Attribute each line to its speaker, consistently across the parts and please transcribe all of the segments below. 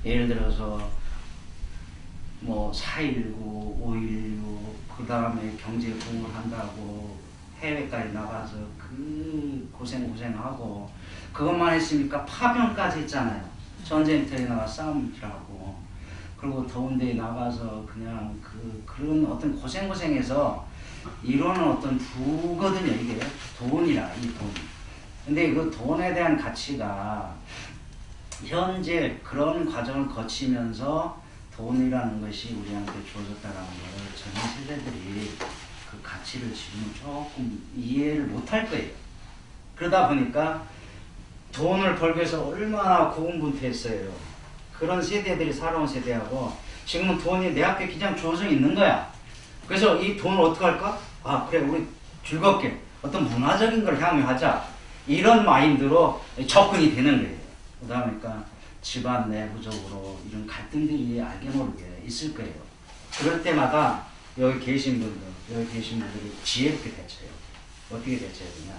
Speaker 1: 예를 들어서 뭐 4.19, 5.16, 그 다음에 경제 부흥을 한다고 해외까지 나가서 그 고생하고 그것만 했으니까 파병까지 했잖아요. 전쟁터에 나가 싸움이라고. 그리고 더운 데에 나가서 그냥 그런 어떤 고생해서 이루는 어떤 부거든요. 이게 돈이라, 이 돈. 근데 그 돈에 대한 가치가 현재 그런 과정을 거치면서 돈이라는 것이 우리한테 주어졌다는 것을 전 세대들이 그 가치를 지금 조금 이해를 못할 거예요. 그러다 보니까 돈을 벌기 위해서 얼마나 고군분투했어요. 그런 세대들이 살아온 세대하고 지금은 돈이 내 앞에 그냥 주어져 있는 거야. 그래서 이 돈을 어떻게 할까? 아 그래 우리 즐겁게 어떤 문화적인 걸 향유하자. 이런 마인드로 접근이 되는 거예요. 그러다 보니까 집안 내부적으로 이런 갈등들이 알게 모르게 있을 거예요. 그럴 때마다 여기 계신 분들이 지혜롭게 대처해요. 어떻게 대처해야 되냐?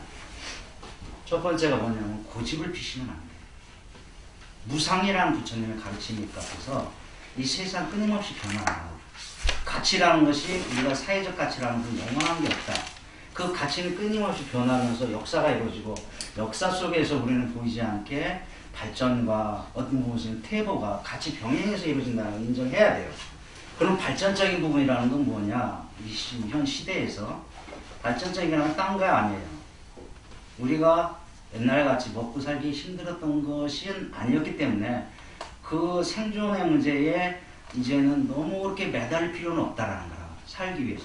Speaker 1: 첫 번째가 뭐냐면 고집을 피시면 안 돼요. 무상이라는 부처님의 가르침이 있어서 이 세상 끊임없이 변화해요. 가치라는 것이 우리가 사회적 가치라는 건 영원한 게 없다. 그 가치는 끊임없이 변하면서 역사가 이루어지고 역사 속에서 우리는 보이지 않게 발전과 어떤 부분에서는 퇴보가 같이 병행해서 이루어진다는 걸 인정해야 돼요. 그럼 발전적인 부분이라는 건 뭐냐? 현 시대에서 발전적인 건 딴 거 아니에요. 우리가 옛날같이 먹고 살기 힘들었던 것은 아니었기 때문에 그 생존의 문제에 이제는 너무 그렇게 매달릴 필요는 없다라는 거야. 살기 위해서.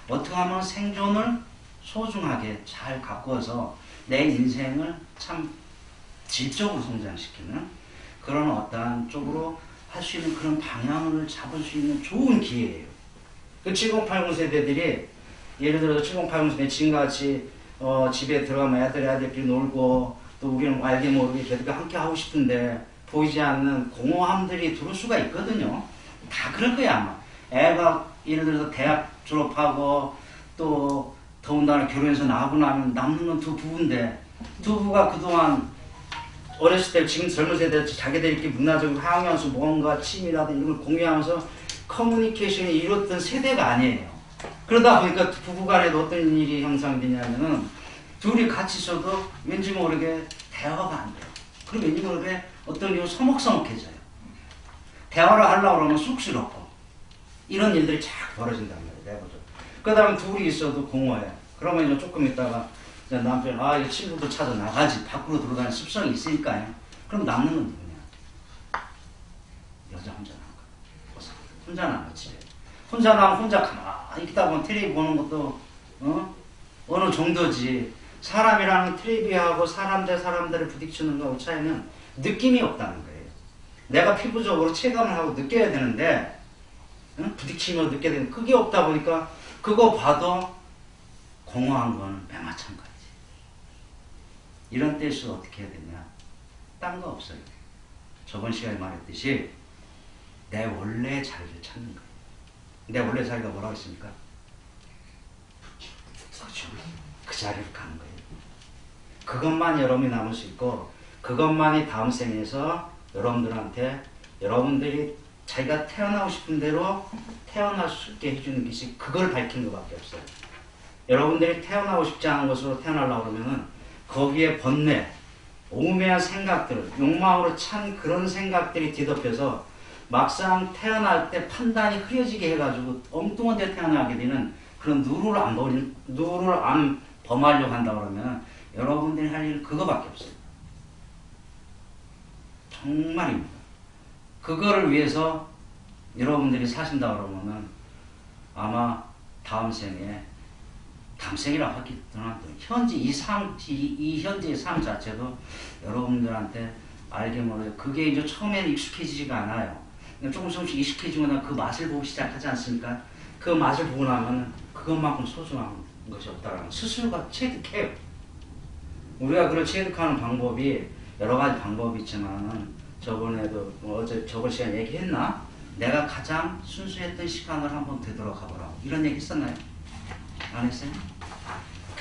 Speaker 1: 어떻게 하면 생존을 소중하게 잘 가꾸어서 내 인생을 참 질적으로 성장시키는 그런 어떠한 쪽으로 할 수 있는 그런 방향을 잡을 수 있는 좋은 기회예요. 그 7080 세대들이 예를 들어서 7080 세대 지금같이 집에 들어가면 애들끼리 놀고 또 우리는 알게 모르게 걔들과 함께 하고 싶은데 보이지 않는 공허함들이 들어올 수가 있거든요. 다 그럴 거야 아마. 애가 예를 들어서 대학 졸업하고 또 더군다나 결혼해서 나가고 나면 남는 건 두 부부인데 두 부부가 그동안 어렸을 때 지금 젊은 세대 자기들끼리 문화적으로 하면서 뭔가 취미라든지 이런 걸 공유하면서 커뮤니케이션이 이뤘던 세대가 아니에요. 그러다 보니까 부부간에도 어떤 일이 형성되냐면은 둘이 같이 있어도 왠지 모르게 대화가 안 돼요. 그리고 왠지 모르게 어떤 경우 서먹서먹해져요. 대화를 하려고 그러면 쑥스럽고 이런 일들이 자꾸 벌어진단 말이에요. 내부적으로. 그 다음에 둘이 있어도 공허해. 그러면 이제 조금 있다가 이제 남편 이 친구도 찾아 나가지 밖으로 들어다니는 습성이 있으니까요. 그럼 남는 건 누구냐? 여자 혼자 나간 거야. 혼자 나간 거지. 혼자 나면 혼자 가만히 있다 보면 텔레비 보는 것도 어느 정도지. 사람이라는 텔레비하고 사람 대 사람들을 부딪히는 거하고 차이는 느낌이 없다는 거예요. 내가 피부적으로 체감을 하고 느껴야 되는데 부딪히며 느껴야 되는데 그게 없다 보니까 그거 봐도 공허한 거는 매마찬가지. 이런 때일수록 어떻게 해야 되냐? 딴 거 없어요. 저번 시간에 말했듯이 내 원래의 자리를 찾는 거예요. 내 원래 자리가 뭐라고 했습니까? 그렇죠. 그 자리를 가는 거예요. 그것만 여러분이 남을 수 있고 그것만이 다음 생에서 여러분들한테 여러분들이 자기가 태어나고 싶은 대로 태어날 수 있게 해주는 것이 그걸 밝히는 것밖에 없어요. 여러분들이 태어나고 싶지 않은 것으로 태어나려고 그러면은 거기에 번뇌, 오묘한 생각들, 욕망으로 찬 그런 생각들이 뒤덮여서 막상 태어날 때 판단이 흐려지게 해가지고 엉뚱한 데 태어나게 되는 그런 누를 안 범하려고 한다 그러면 여러분들이 할 일은 그거밖에 없어요. 정말입니다. 그거를 위해서 여러분들이 사신다 그러면은 아마 다음 생이라고 하기 떠나도 현재 이 현재의 삶 자체도 여러분들한테 알게 모르게 그게 이제 처음에는 익숙해지지가 않아요. 조금씩 익숙해지면 그 맛을 보기 시작하지 않습니까? 그 맛을 보고 나면 그것만큼 소중한 것이 없다라는 스스로가 체득해요. 우리가 그걸 체득하는 방법이 여러 가지 방법이 있지만은 저번에도 어제 저번 시간에 얘기했나? 내가 가장 순수했던 시간을 한번 되돌아가 보라고 이런 얘기 했었나요? 안 했어요?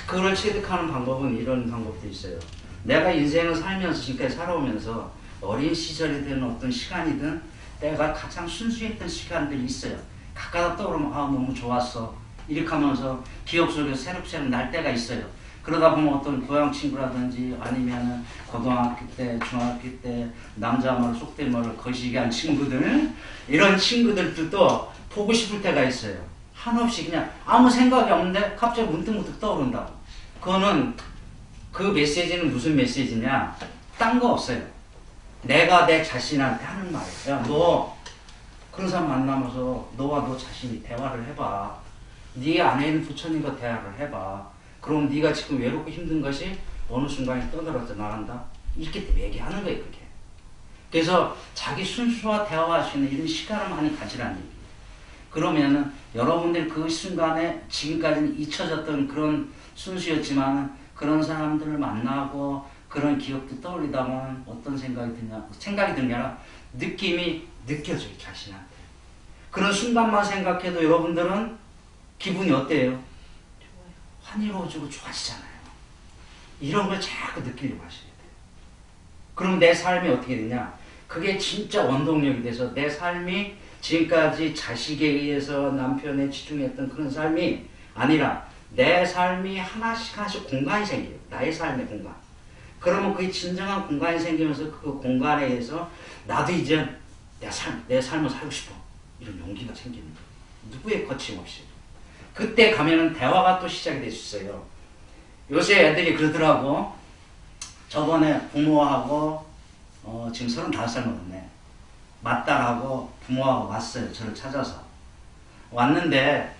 Speaker 1: 그걸 체득하는 방법은 이런 방법도 있어요. 내가 인생을 살면서 지금까지 살아오면서 어린 시절이든 어떤 시간이든 내가 가장 순수했던 시간들이 있어요. 가까다 떠오르면 아 너무 좋았어 이렇게 하면서 기억 속에서 새록새록 날 때가 있어요. 그러다 보면 어떤 고향 친구라든지 아니면은 고등학교 때, 중학교 때 남자 말 속된 말을 거시기 한 친구들 이런 친구들도 보고 싶을 때가 있어요. 한없이 그냥 아무 생각이 없는데 갑자기 문득문득 떠오른다고. 그거는 그 메시지는 무슨 메시지냐? 딴 거 없어요. 내가 내 자신한테 하는 말이에요. 야, 너 그런 사람 만나면서 너와 너 자신이 대화를 해봐. 네 안에 있는 부처님과 대화를 해봐. 그럼 네가 지금 외롭고 힘든 것이 어느 순간에 떠들어져 나간다. 이렇게 얘기하는 거예요. 그게. 그래서 자기 순수와 대화할 수 있는 이런 시간을 많이 가지라는 얘기예요. 그러면은 여러분들 그 순간에 지금까지는 잊혀졌던 그런 순수였지만 그런 사람들을 만나고 그런 기억도 떠올리다 보면 어떤 생각이 드냐? 생각이 드는 게 아니라 느낌이 느껴져요. 자신한테. 그런 순간만 생각해도 여러분들은 기분이 어때요?
Speaker 2: 좋아요.
Speaker 1: 환희로워지고 좋아지잖아요. 이런 걸 자꾸 느끼려고 하셔야 돼요. 그럼 내 삶이 어떻게 되냐? 그게 진짜 원동력이 돼서 내 삶이 지금까지 자식에 의해서 남편에 치중했던 그런 삶이 아니라 내 삶이 하나씩 하나씩 공간이 생겨요. 나의 삶의 공간. 그러면 그게 진정한 공간이 생기면서 그 공간에 의해서 나도 이제 내 삶을 살고 싶어. 이런 용기가 생기는 거예요. 누구의 거침없이. 그때 가면은 대화가 또 시작이 될 수 있어요. 요새 애들이 그러더라고. 저번에 부모하고 지금 35살 먹었네. 맞딸하고 부모하고 왔어요. 저를 찾아서. 왔는데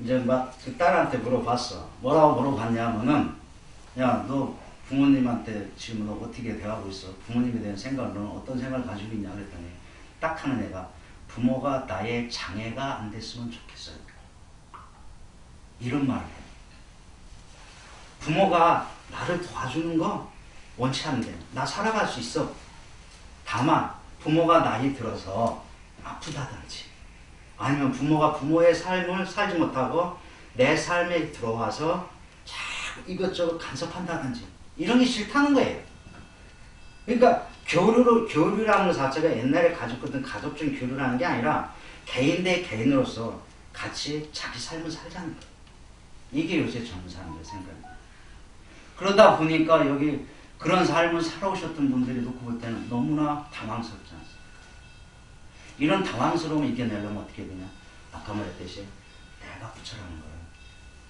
Speaker 1: 이제 막 그 딸한테 물어봤어. 뭐라고 물어봤냐면은 야, 너 부모님한테 지금 너 어떻게 대하고 있어? 부모님에 대한 생각은 너는 어떤 생각을 가지고 있냐 그랬더니 딱 하는 애가 부모가 나의 장애가 안 됐으면 좋겠어요. 이런 말을 해. 부모가 나를 도와주는 거 원치 않는데 나 살아갈 수 있어. 다만 부모가 나이 들어서 아프다든지 아니면 부모가 부모의 삶을 살지 못하고 내 삶에 들어와서 자꾸 이것저것 간섭한다든지 이런 게 싫다는 거예요. 그러니까 교류라는 것 자체가 옛날에 가졌거든 가족적인 교류라는 게 아니라 개인 대 개인으로서 같이 자기 삶을 살자는 거예요. 이게 요새 젊은 사람들의 생각입니다. 그러다 보니까 여기 그런 삶을 살아오셨던 분들이 놓고 볼 때는 너무나 당황스럽지 않습니까? 이런 당황스러움을 이겨내려면 어떻게 되냐? 아까 말했듯이 내가 부처라는 걸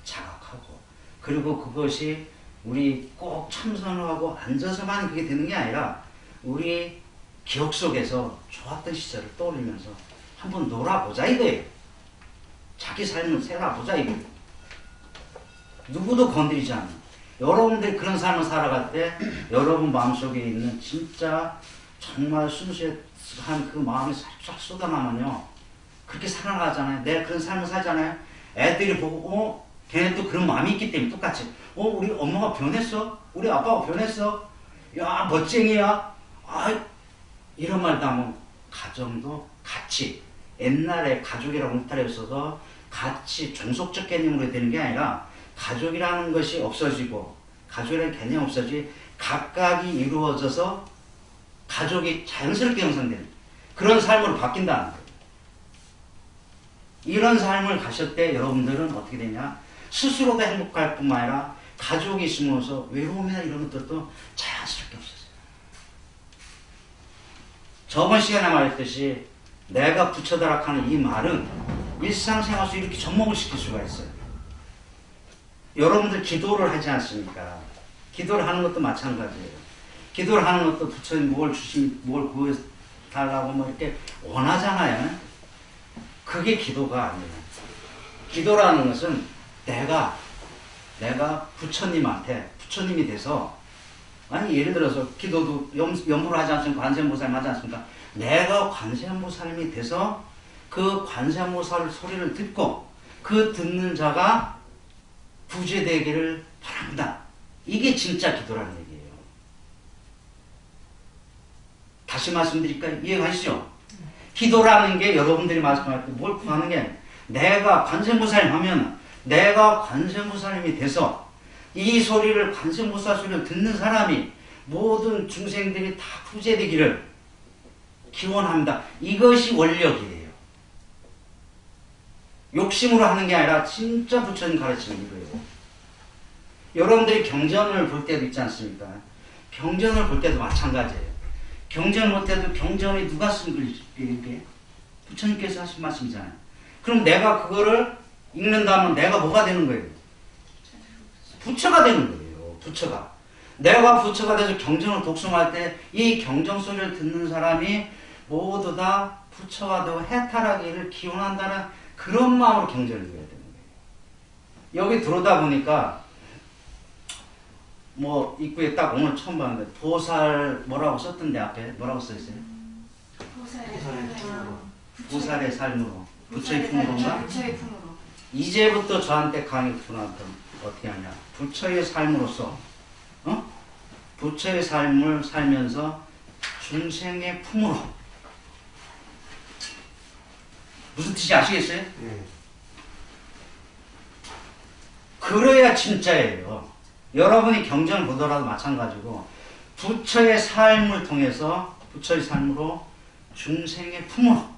Speaker 1: 자각하고 그리고 그것이 우리 꼭 참선을 하고 앉아서만 그게 되는 게 아니라 우리 기억 속에서 좋았던 시절을 떠올리면서 한번 놀아보자 이거예요. 자기 삶을 살아보자 이거예요. 누구도 건드리지 않는 여러분들이 그런 삶을 살아갈 때 여러분 마음속에 있는 진짜 정말 순수한 그 마음이 살짝 쏟아나면요 그렇게 살아가잖아요. 내가 그런 삶을 살잖아요. 애들이 보고 걔네도 그런 마음이 있기 때문에 똑같이 우리 엄마가 변했어? 우리 아빠가 변했어? 야 멋쟁이야? 아 이런 말도 하면 가정도 같이 옛날에 가족이라고 울타리에 있어서 같이 종속적 개념으로 되는 게 아니라 가족이라는 것이 없어지고 가족이라는 개념이 없어지고 각각이 이루어져서 가족이 자연스럽게 형성되는 그런 삶으로 바뀐다는 거예요. 이런 삶을 가실 때 여러분들은 어떻게 되냐? 스스로가 행복할 뿐만 아니라 가족이 있으면서 외로움이나 이런 것들도 자연스럽게 없어져요. 저번 시간에 말했듯이 내가 부처다락하는 이 말은 일상생활 속에 이렇게 접목을 시킬 수가 있어요. 여러분들 기도를 하지 않습니까? 기도를 하는 것도 마찬가지예요. 기도를 하는 것도 부처님 뭘 구해달라고 뭐 이렇게 원하잖아요. 그게 기도가 아니에요. 기도라는 것은 내가 부처님한테 부처님이 돼서 아니 예를 들어서 기도도 염불을 하지 않습니까? 관세음보살님 하지 않습니까? 내가 관세음보살님이 돼서 그 관세음보살 소리를 듣고 그 듣는 자가 부재되기를 바랍니다. 이게 진짜 기도라는 얘기예요. 다시 말씀드릴까요? 이해가시죠? 기도라는 게 여러분들이 말씀할 때 뭘 구하는 게 아니에요. 내가 관세음보살님 하면 내가 관세음보살님이 돼서 이 소리를 관세음보살 소리를 듣는 사람이 모든 중생들이 다 부재되기를 기원합니다. 이것이 원력이에요. 욕심으로 하는 게 아니라 진짜 부처님 가르치는 이거예요. 여러분들이 경전을 볼 때도 있지 않습니까? 경전을 볼 때도 마찬가지예요. 경전 못해도 경전에 누가 쓴 글이게? 부처님께서 하신 말씀이잖아요. 그럼 내가 그거를 읽는다면 내가 뭐가 되는 거예요? 부처가 되는 거예요. 부처가. 내가 부처가 돼서 경전을 독송할 때 이 경전 소리를 듣는 사람이 모두 다 부처가 되고 해탈하기를 기원한다는 그런 마음으로 경전을 읽어야 되는 거예요. 여기 들어오다 보니까 뭐 입구에 딱 오늘 처음 봤는데 보살 뭐라고 썼던데 앞에 뭐라고 써있어요? 보살의 삶으로 부처의 품으로인가?
Speaker 2: 부처의 품으로.
Speaker 1: 이제부터 저한테 강의 분한테 어떻게 하냐? 부처의 삶으로서 부처의 삶을 살면서 중생의 품으로. 무슨 뜻인지 아시겠어요?
Speaker 3: 네.
Speaker 1: 그래야 진짜예요. 여러분이 경전을 보더라도 마찬가지고 부처의 삶을 통해서 부처의 삶으로 중생의 품으로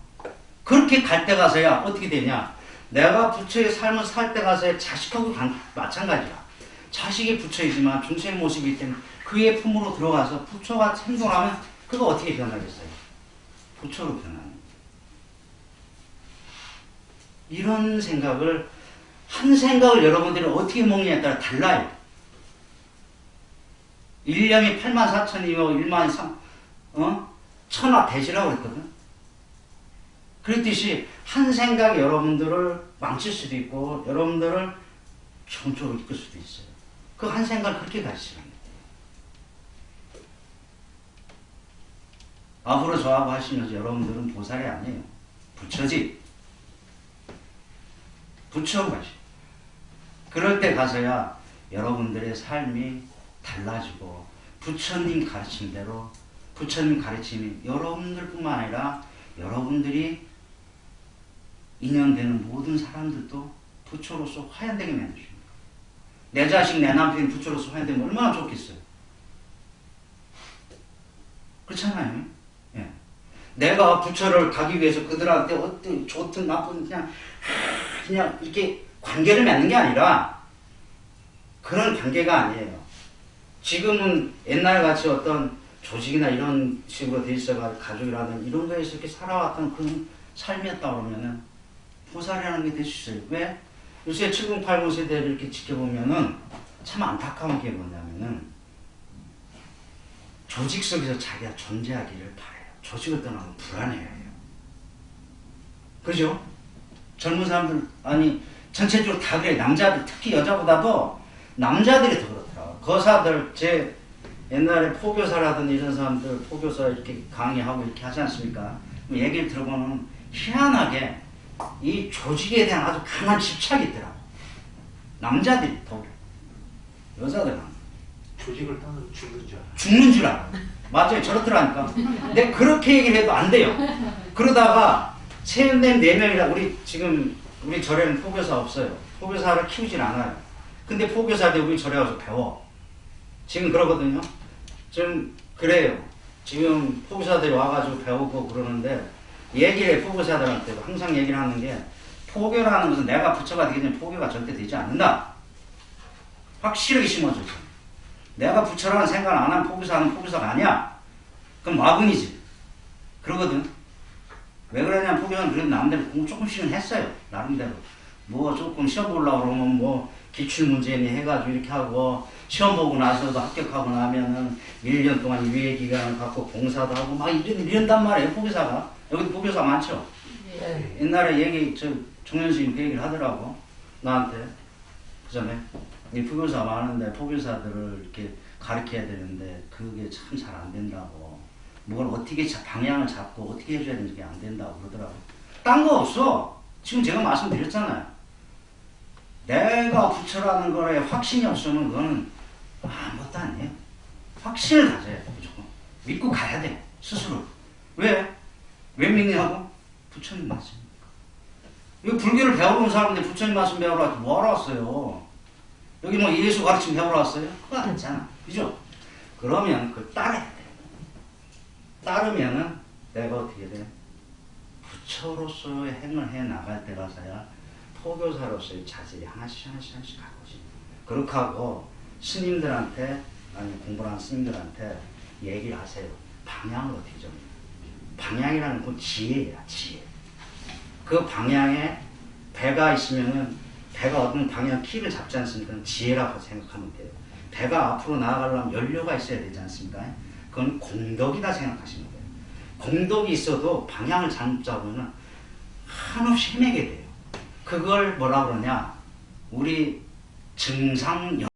Speaker 1: 그렇게 갈 때 가서야 어떻게 되냐? 내가 부처의 삶을 살 때 가서야 자식하고 마찬가지야. 자식이 부처이지만 중생의 모습이기 때문에 그의 품으로 들어가서 부처가 행동하면 그거 어떻게 변하겠어요? 부처로 변하는. 이런 생각을 한 생각을 여러분들이 어떻게 먹느냐에 따라 달라요. 1년이 84,000이면 1만 3, 천하 대지라고 했거든. 그랬듯이 한 생각이 여러분들을 망칠 수도 있고 여러분들을 정초로 이끌 수도 있어요. 그 한 생각을 그렇게 가르치는 거예요. 앞으로 저하고 하시면서 여러분들은 보살이 아니에요. 부처지. 부처로 가시. 그럴 때 가서야 여러분들의 삶이 달라지고 부처님 가르침대로 부처님 가르침이 여러분들뿐만 아니라 여러분들이 인연되는 모든 사람들도 부처로서 화연되게 만드십니다. 내 자식, 내 남편이 부처로서 화연되면 얼마나 좋겠어요. 그렇잖아요. 예. 내가 부처를 가기 위해서 그들한테 어떤 좋든 나쁜 그냥 이렇게 관계를 맺는 게 아니라 그런 관계가 아니에요. 지금은 옛날 같이 어떤 조직이나 이런 식으로 돼 있어가 가족이라든 이런 거에서 이렇게 살아왔던 그런 삶이었다 그러면은 보살이라는 게 될 수 있어요. 왜? 요새 7080 세대를 이렇게 지켜보면은 참 안타까운 게 뭐냐면은 조직 속에서 자기가 존재하기를 바래요. 조직을 떠나면 불안해요. 그죠? 젊은 사람들, 아니, 전체적으로 다 그래. 남자들, 특히 여자보다도 남자들이 더 그렇더라고요. 거사들, 제 옛날에 포교사라든지 이런 사람들, 포교사 이렇게 강의하고 이렇게 하지 않습니까? 얘기를 들어보면 희한하게 이 조직에 대한 아주 강한 집착이 있더라고. 남자들이 더 그래. 여자들은
Speaker 3: 조직을 따면 죽는 줄 알아.
Speaker 1: 죽는 줄 알아. 맞아요. 저렇더라니까. 근데 그렇게 얘기를 해도 안 돼요. 그러다가 체험된 4명이라 우리 절에는 포교사 없어요. 포교사를 키우질 않아요. 근데 포교사들 우리 절에 와서 배워. 지금 그러거든요. 좀 그래요. 지금 포교사들이 와가지고 배우고 그러는데 얘기를 해. 포교사들한테 항상 얘기를 하는 게 포교라는 것은 내가 부처가 되기 전에 포교가 절대 되지 않는다. 확실하게 심어주죠. 내가 부처라는 생각을 안 하면 포교사는 포교사가 아니야. 그럼 마군이지. 그러거든. 왜 그러냐면 포교사는 그래도 남대로 공부 조금씩은 했어요. 나름대로. 뭐 조금 시험 보려고 그러면 뭐 기출문제니 해가지고 이렇게 하고 시험 보고 나서도 합격하고 나면은 1년 동안 유예 기간을 갖고 봉사도 하고 막 이런단 말이에요. 포교사가. 여기도 포교사 많죠?
Speaker 2: 네.
Speaker 1: 옛날에 정현수님 그 얘기를 하더라고. 나한테. 그 전에. 이 포교사 많은데 포교사들을 이렇게 가르쳐야 되는데 그게 참 잘 안 된다고. 뭘 어떻게 방향을 잡고 어떻게 해줘야 되는지 안 된다고 그러더라고. 딴 거 없어. 지금 제가 말씀드렸잖아요. 내가 부처라는 거에 확신이 없으면 그거는 아무것도 아니에요. 확신을 가져야 돼. 무조건. 믿고 가야 돼. 스스로. 왜? 왜 믿냐고? 부처님 말씀. 이거 불교를 배우러 온 사람인데 부처님 말씀 배우러 왔지 뭐하러 왔어요? 여기 뭐 예수 가르침 배우러 왔어요? 그거 아니잖아. 그죠? 그러면 그걸 따라야 돼. 따르면은 내가 어떻게 돼? 부처로서의 행을 해 나갈 때 가서야 포교사로서의 자질이 하나씩 가거지. 그렇게 하고 스님들한테, 아니 공부를 하는 스님들한테 얘기를 하세요. 방향을 어떻게 정해? 방향이라는 건 지혜야, 지혜. 그 방향에 배가 있으면은 배가 어떤 방향 키를 잡지 않습니까? 지혜라고 생각하면 돼요. 배가 앞으로 나아가려면 연료가 있어야 되지 않습니까? 그건 공덕이다 생각하시면 돼요. 공덕이 있어도 방향을 잘못 잡으면 한없이 헤매게 돼요. 그걸 뭐라 그러냐? 우리 증상